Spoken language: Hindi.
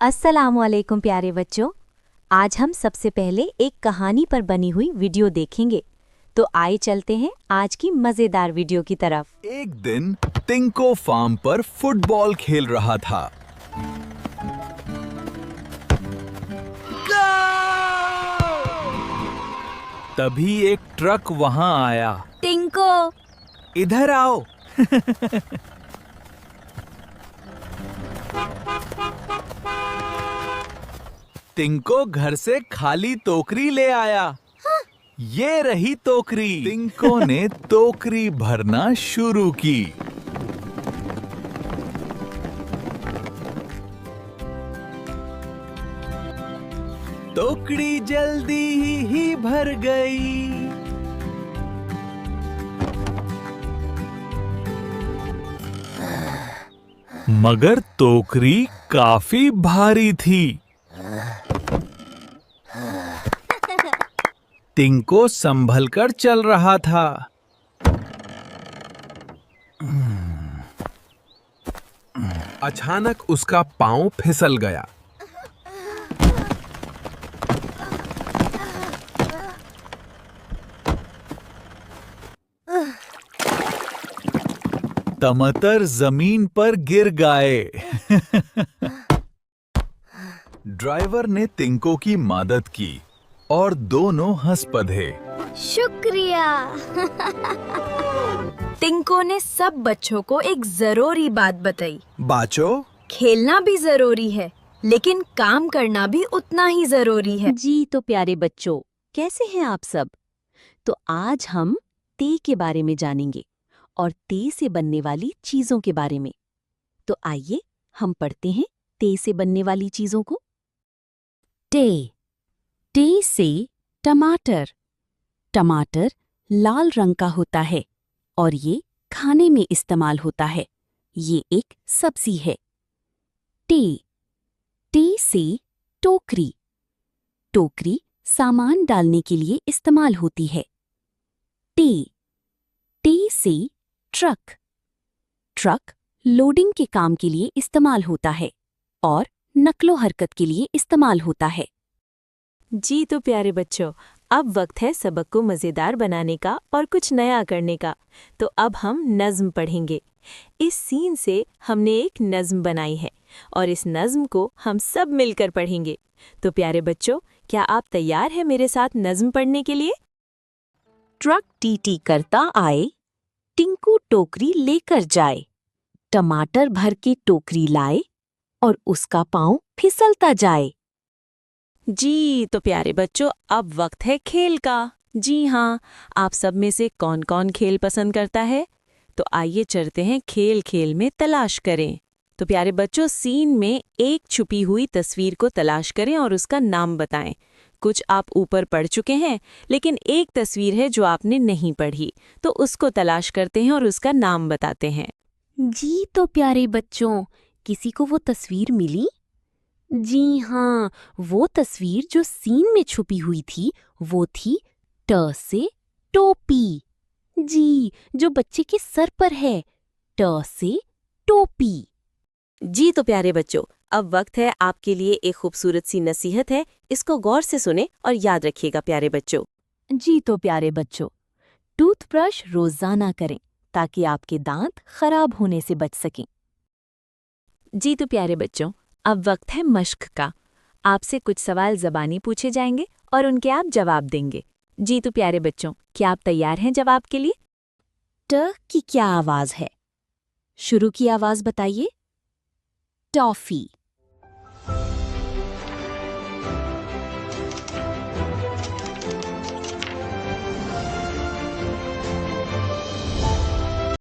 अस्सलामुअलैकुम प्यारे बच्चों। आज हम सबसे पहले एक कहानी पर बनी हुई वीडियो देखेंगे। तो आइए चलते हैं आज की मजेदार वीडियो की तरफ। एक दिन टिंको फार्म पर फुटबॉल खेल रहा था। तभी एक ट्रक वहां आया। टिंको, इधर आओ। टिंको घर से खाली टोकरी ले आया। ये रही टोकरी। टिंको ने टोकरी भरना शुरू की। टोकरी जल्दी ही भर गई। मगर टोकरी काफी भारी थी। टिंको संभलकर चल रहा था। अचानक उसका पांव फिसल गया। टमाटर जमीन पर गिर गए। ड्राइवर ने टिंको की मदद की और दोनों हंस पड़े। शुक्रिया। टिंको ने सब बच्चों को एक जरूरी बात बताई। बच्चों, खेलना भी जरूरी है, लेकिन काम करना भी उतना ही जरूरी है। जी तो प्यारे बच्चों, कैसे हैं आप सब? तो आज हम ते के बारे में जानेंगे और ते से बनने वाली चीजों के बारे में। तो आइए हम पढ़ते हैं ते से बनने वाली चीजों को। टे, टे से टमाटर। टमाटर लाल रंग का होता है और ये खाने में इस्तेमाल होता है। ये एक सब्जी है। टे, टे से टोकरी। टोकरी सामान डालने के लिए इस्तेमाल होती है। टे, टे से ट्रक। ट्रक लोडिंग के काम के लिए इस्तेमाल होता है और नकलो हरकत के लिए इस्तेमाल होता है। जी तो प्यारे बच्चों, अब वक्त है सबक को मज़ेदार बनाने का और कुछ नया करने का। तो अब हम नज़्म पढ़ेंगे। इस सीन से हमने एक नज़्म बनाई है और इस नज़्म को हम सब मिलकर पढ़ेंगे। तो प्यारे बच्चों, क्या आप तैयार हैं मेरे साथ नज़्म पढ़ने के लिए? ट्रक टीटी करता आए, टिंकू टोकरी लेकर जाए। टमाटर भर के टोकरी लाए और उसका पांव फिसलता जाए। जी तो प्यारे बच्चों, अब वक्त है खेल का। जी हाँ, आप सब में से कौन कौन खेल पसंद करता है? तो आइए चलते हैं खेल खेल में तलाश करें। तो प्यारे बच्चों, सीन में एक छुपी हुई तस्वीर को तलाश करें और उसका नाम बताएं। कुछ आप ऊपर पढ़ चुके हैं, लेकिन एक तस्वीर है जो आपने नहीं पढ़ी, तो उसको तलाश करते हैं और उसका नाम बताते हैं। जी तो प्यारे बच्चों, किसी को वो तस्वीर मिली? जी हाँ, वो तस्वीर जो सीन में छुपी हुई थी वो थी ट से टोपी। जी, जो बच्चे के सर पर है, ट से टोपी। जी तो प्यारे बच्चों, अब वक्त है आपके लिए एक खूबसूरत सी नसीहत है। इसको गौर से सुने और याद रखिएगा प्यारे बच्चों। जी तो प्यारे बच्चों, टूथब्रश रोजाना करें ताकि आपके दांत खराब होने से बच सकें। जी तो प्यारे बच्चों, अब वक्त है मश्क का। आपसे कुछ सवाल ज़बानी पूछे जाएंगे और उनके आप जवाब देंगे। जी तो प्यारे बच्चों, क्या आप तैयार हैं जवाब के लिए? ट की क्या आवाज़ है? शुरू की आवाज़ बताइए। टॉफ़ी।